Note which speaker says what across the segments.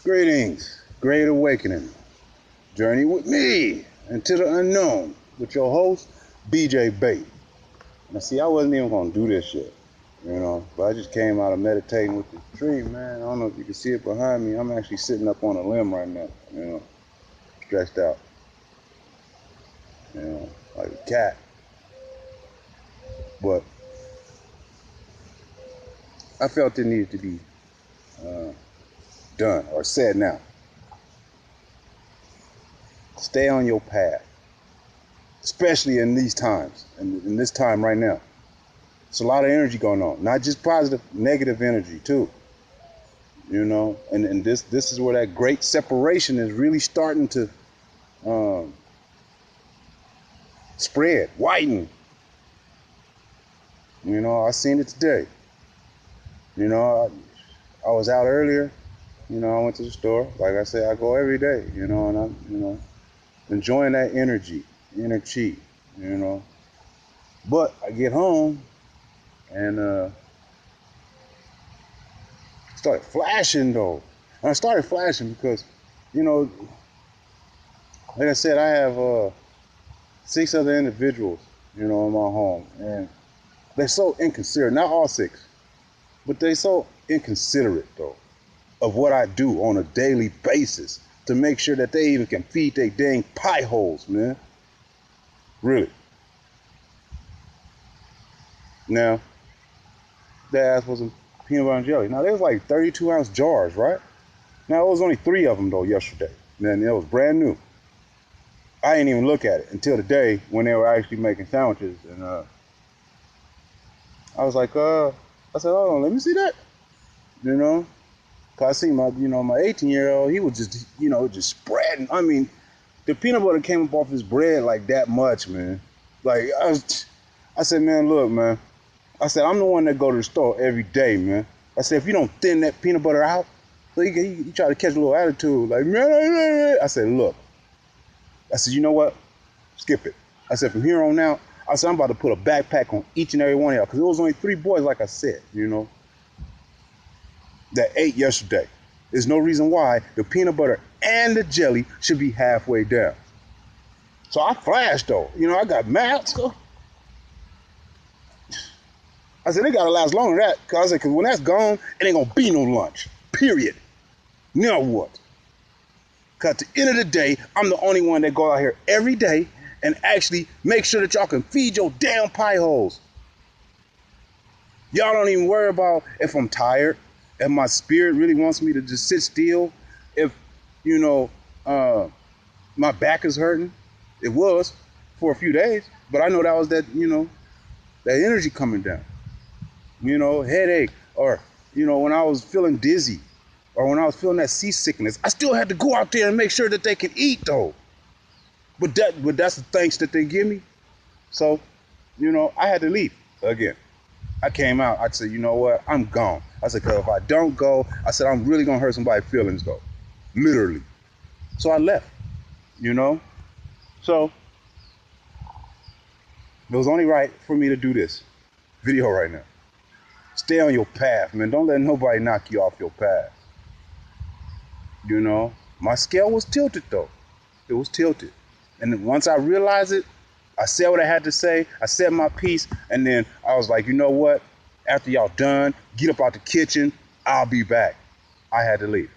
Speaker 1: Greetings, Great Awakening. Journey with me into the unknown with your host, BJ Bate. Now, see, I wasn't even going to do this shit, but I just came out of meditating with the tree, man. I don't know if you can see it behind me. I'm actually sitting up on a limb right now, stretched out, like a cat. But I felt it needed to be done or said now. Stay on your path, especially in these times, in this time right now. It's a lot of energy going on, not just positive, negative energy too. And this is where that great separation is really starting to spread, widen. I seen it today. I was out earlier. I went to the store. Like I said, I go every day. And I'm, enjoying that inner chi. But I get home and started flashing though. And I started flashing because, like I said, I have 6 other individuals, in my home, and they're so inconsiderate. Not all 6, but they're so inconsiderate though of what I do on a daily basis to make sure that they even can feed their dang pie holes, man. Really. Now, they asked for some peanut butter and jelly. Now, they was like 32-ounce jars, right? Now, it was only 3 of them, though, yesterday. And it was brand new. I didn't even look at it until the day when they were actually making sandwiches. And I was like, I said, hold on, let me see that. Cause I seen my 18-year-old, he was just, just spreading. I mean, the peanut butter came up off his bread like that much, man. Like, I said, man, look, man. I said, I'm the one that go to the store every day, man. I said, if you don't thin that peanut butter out, so he tried to catch a little attitude, like, man. I said, look. I said, you know what? Skip it. I said, from here on out, I said, I'm about to put a backpack on each and every one of y'all. Because it was only 3 boys, like I said, that ate yesterday. There's no reason why the peanut butter and the jelly should be halfway down. So I flashed though. I got mad. So I said, they gotta last longer than that. Cause when that's gone, it ain't gonna be no lunch. Period. Now what? Cause at the end of the day, I'm the only one that go out here every day and actually make sure that y'all can feed your damn pie holes. Y'all don't even worry about if I'm tired. If my spirit really wants me to just sit still, if, my back is hurting, it was for a few days, but I know that was that energy coming down, headache, or, when I was feeling dizzy, or when I was feeling that seasickness, I still had to go out there and make sure that they could eat though. But that's the thanks that they give me. So, I had to leave again. I came out, I said, you know what, I'm gone. I said, because if I don't go, I said, I'm really going to hurt somebody's feelings, though. Literally. So I left, So it was only right for me to do this video right now. Stay on your path, man. Don't let nobody knock you off your path. My scale was tilted, though. It was tilted. And then once I realized it, I said what I had to say. I said my piece. And then I was like, you know what? After y'all done, get up out the kitchen. I'll be back. I had to leave.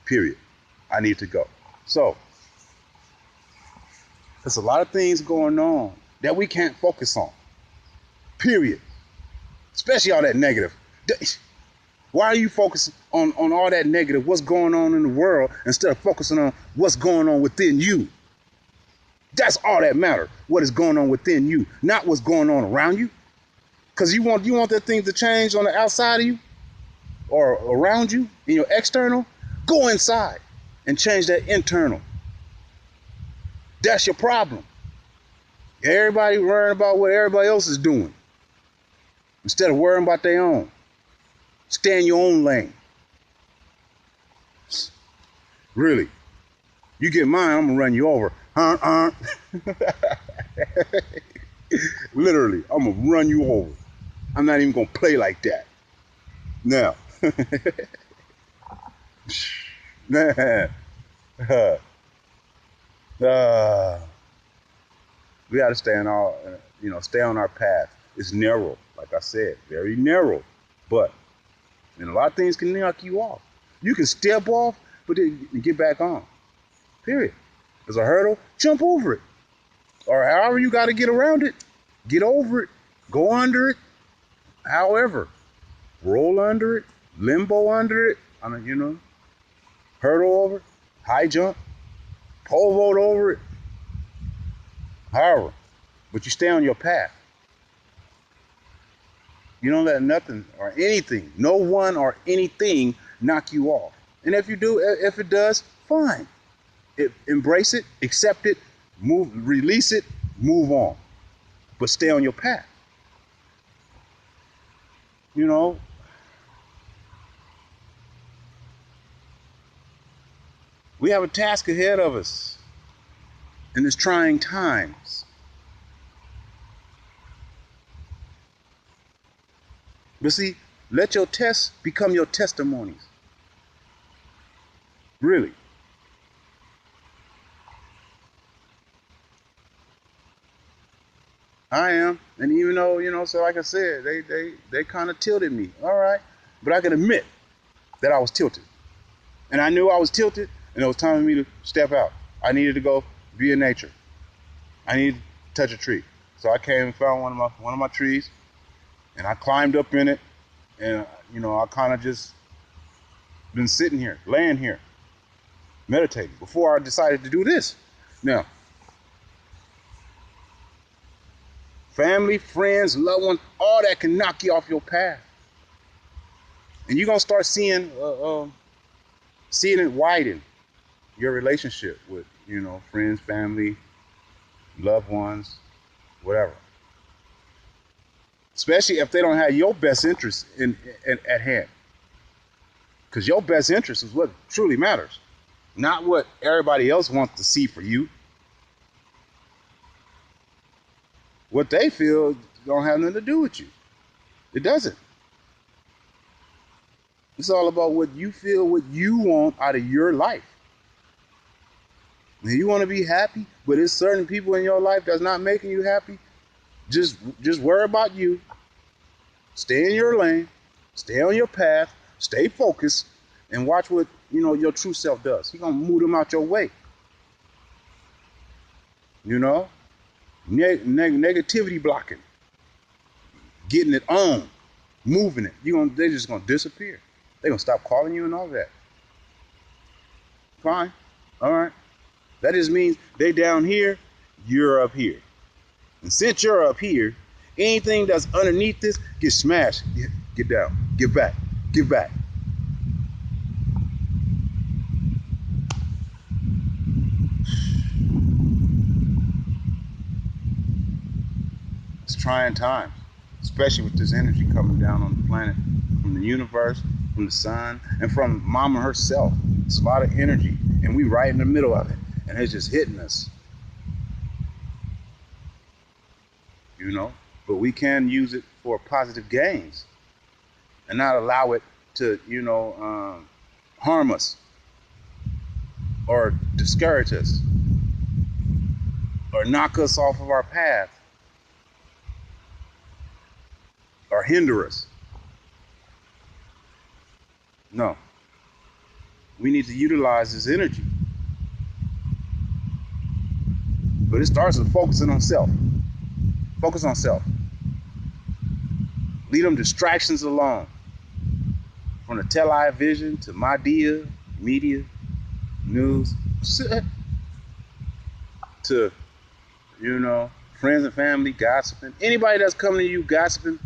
Speaker 1: Period. I need to go. So, there's a lot of things going on that we can't focus on. Period. Especially all that negative. Why are you focusing on all that negative, what's going on in the world, instead of focusing on what's going on within you? That's all that matters. What is going on within you, not what's going on around you. Because you want that thing to change on the outside of you or around you in your external. Go inside and change that internal. That's your problem. Everybody worrying about what everybody else is doing instead of worrying about their own. Stay in your own lane. Really. You get mine, I'm going to run you over. Literally, I'm going to run you over. I'm not even going to play like that. Now, Man, uh, we got to stay on our, stay on our path. It's narrow, like I said, very narrow. But and a lot of things can knock you off. You can step off, but then get back on. Period. There's a hurdle, jump over it, or however you got to get around it. Get over it, go under it. However, roll under it, limbo under it. Hurdle over, high jump, pole vault over it. However, but you stay on your path. You don't let nothing or anything, no one or anything knock you off. And if you do, if it does, fine. Embrace it, accept it, release it, move on. But stay on your path. We have a task ahead of us in these trying times. But see, let your tests become your testimonies. Really. I am. And even though, so like I said, they kind of tilted me. All right. But I can admit that I was tilted. And I knew I was tilted, and it was time for me to step out. I needed to go be in nature. I needed to touch a tree. So I came and found one of my trees, and I climbed up in it, and I kind of just been sitting here, laying here, meditating before I decided to do this. Now, family, friends, loved ones, all that can knock you off your path, and you're gonna start seeing it widen your relationship with friends, family, loved ones, whatever. Especially if they don't have your best interest at hand. Because your best interest is what truly matters, not what everybody else wants to see for you. What they feel don't have nothing to do with you. It doesn't. It's all about what you feel, what you want out of your life. And you want to be happy, but there's certain people in your life that's not making you happy. Just worry about you. Stay in your lane. Stay on your path. Stay focused, and watch what your true self does. He's gonna move them out your way. Negativity blocking, getting it on, moving it. They're just gonna disappear. They're gonna stop calling you and all that. Fine, all right. That just means they down here, you're up here. And since you're up here, anything that's underneath this gets smashed. Get down, get back, get back. It's trying times, especially with this energy coming down on the planet from the universe, from the sun, and from Mama herself. It's a lot of energy, and we right in the middle of it, and it's just hitting us. But we can use it for positive gains and not allow it to, harm us or discourage us or knock us off of our path or hinder us. No. We need to utilize this energy. But it starts with focusing on self. Focus on self. Leave them distractions alone. From the television to media, news, to, friends and family, gossiping. Anybody that's coming to you gossiping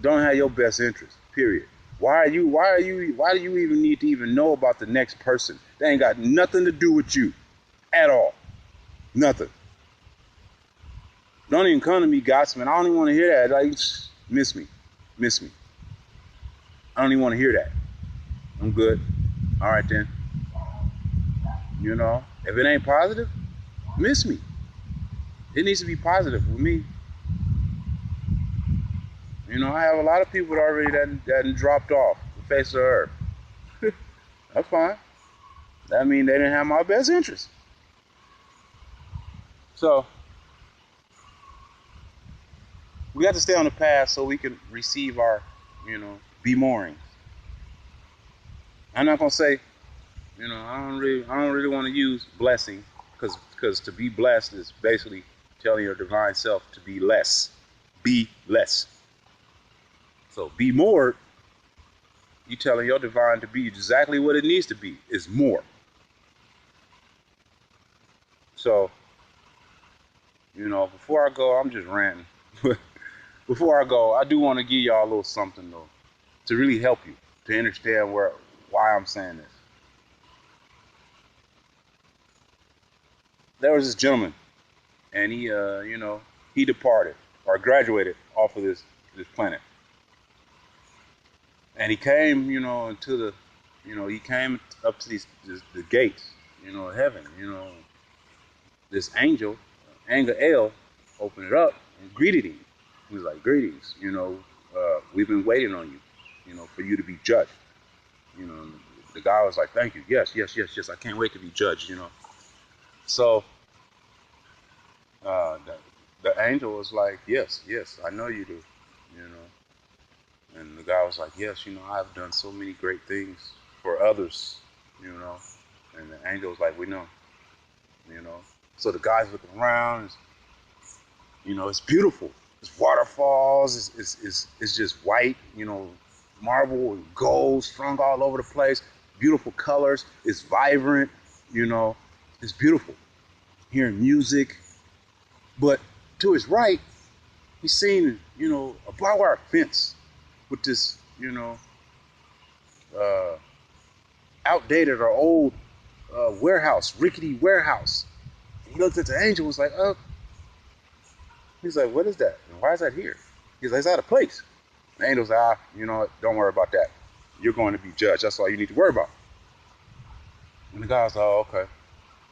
Speaker 1: don't have your best interest, period. Why do you even need to even know about the next person? They ain't got nothing to do with you at all. Nothing. Don't even come to me gossiping. I don't even want to hear that. Like, miss me. I don't even want to hear that. I'm good. All right then. If it ain't positive, miss me. It needs to be positive with me. I have a lot of people already that dropped off the face of the earth. That's fine. That means they didn't have my best interest. So we got to stay on the path so we can receive our, be mooring. I'm not gonna say, I don't really want to use blessing because to be blessed is basically telling your divine self to be less, be less. So be more. You telling your divine to be exactly what it needs to be is more. So, before I go, I'm just ranting. Before I go, I do want to give y'all a little something though, to really help you to understand why I'm saying this. There was this gentleman, and he departed or graduated off of this planet, and he came, into the, he came up to the gates, heaven, this angel El, opened it up and greeted him. He was like, "Greetings, we've been waiting on you, for you to be judged." The guy was like, "Thank you, yes, yes, yes, yes. I can't wait to be judged." So the angel was like, "Yes, yes, I know you do," you know. And the guy was like, "Yes, I've done so many great things for others, you know." And the angel was like, "We know, you know." So the guy's looking around. It's beautiful. It's waterfalls. It's just white, marble and gold strung all over the place. Beautiful colors. It's vibrant. It's beautiful. Hearing music, but to his right, he's seen, a barbed wire fence with this, uh, outdated or old warehouse, rickety warehouse. And he looked at the angel and was like, "Oh." He's like, "What is that? And why is that here?" He's like, "It's out of place." The angel's like, "You know what? Don't worry about that. You're going to be judged. That's all you need to worry about." And the guy was like, "Oh, okay."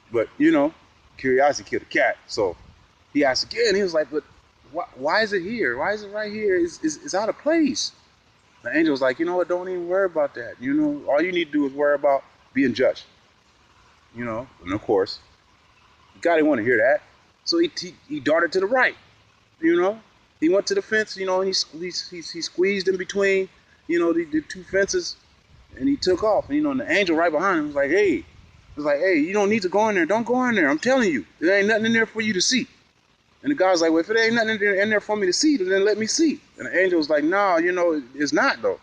Speaker 1: But, curiosity killed the cat. So he asked again. He was like, "But why is it here? Why is it right here? It's out of place." The angel was like, "You know what? Don't even worry about that. All you need to do is worry about being judged." And of course, the guy didn't want to hear that. So he darted to the right. He went to the fence, and he squeezed in between, the two fences, and he took off. And the angel right behind him was like, "Hey," "You don't need to go in there. Don't go in there. I'm telling you, there ain't nothing in there for you to see." And the guy was like, "Well, if it ain't nothing in there for me to see, then let me see." And the angel was like, "No, it's not though."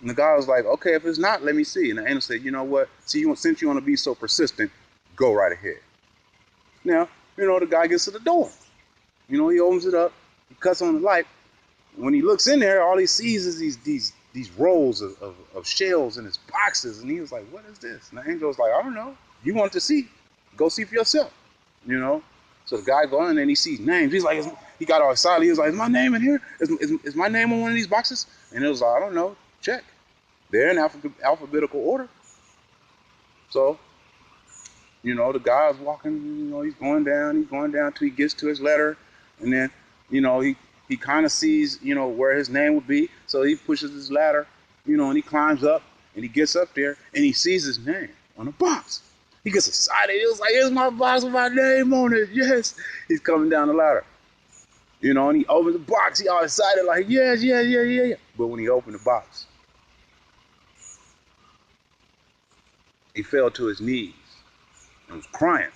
Speaker 1: And the guy was like, "Okay, if it's not, let me see." And the angel said, "You know what? See, since you want to be so persistent, go right ahead." Now, the guy gets to the door. He opens it up. He cuts on the light. When he looks in there, all he sees is these rolls of shells in his boxes. And he was like, "What is this?" And the angel was like, "I don't know. You want to see? Go see for yourself." So the guy goes in and he sees names. He's like, he got all excited. He was like, "Is my name in here? Is my name on one of these boxes?" And it was like, "I don't know. Check. They're in alphabetical order." So, the guy's walking, he's going down till he gets to his letter. And then, he kind of sees, where his name would be. So he pushes his ladder, and he climbs up and he gets up there and he sees his name on a box. He gets excited. He was like, "Here's my box with my name on it. Yes." He's coming down the ladder, and he opens the box. He all excited, like, "Yes, yeah, yeah, yeah, yeah." But when he opened the box, he fell to his knees and was crying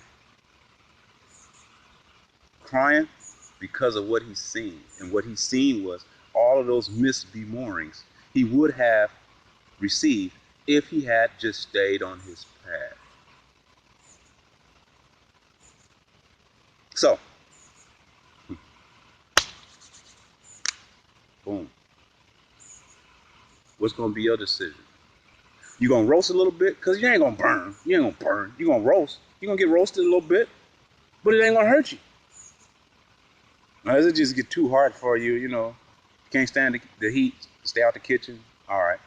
Speaker 1: because of what he's seen. And what he's seen was all of those missed moorings he would have received if he had just stayed on his path. So, boom. What's going to be your decision? You going to roast a little bit? Because you ain't going to burn. You ain't going to burn. You going to roast. You're going to get roasted a little bit, but it ain't going to hurt you. Now, does it just get too hard for you, can't stand the heat, stay out the kitchen? All right.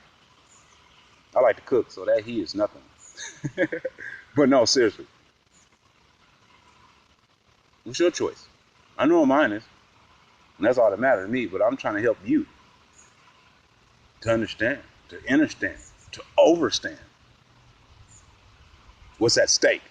Speaker 1: I like to cook, so that heat is nothing. But no, seriously. What's your choice? I know what mine is, and that's all that matters to me, but I'm trying to help you to understand, to understand, to overstand. what's at stake.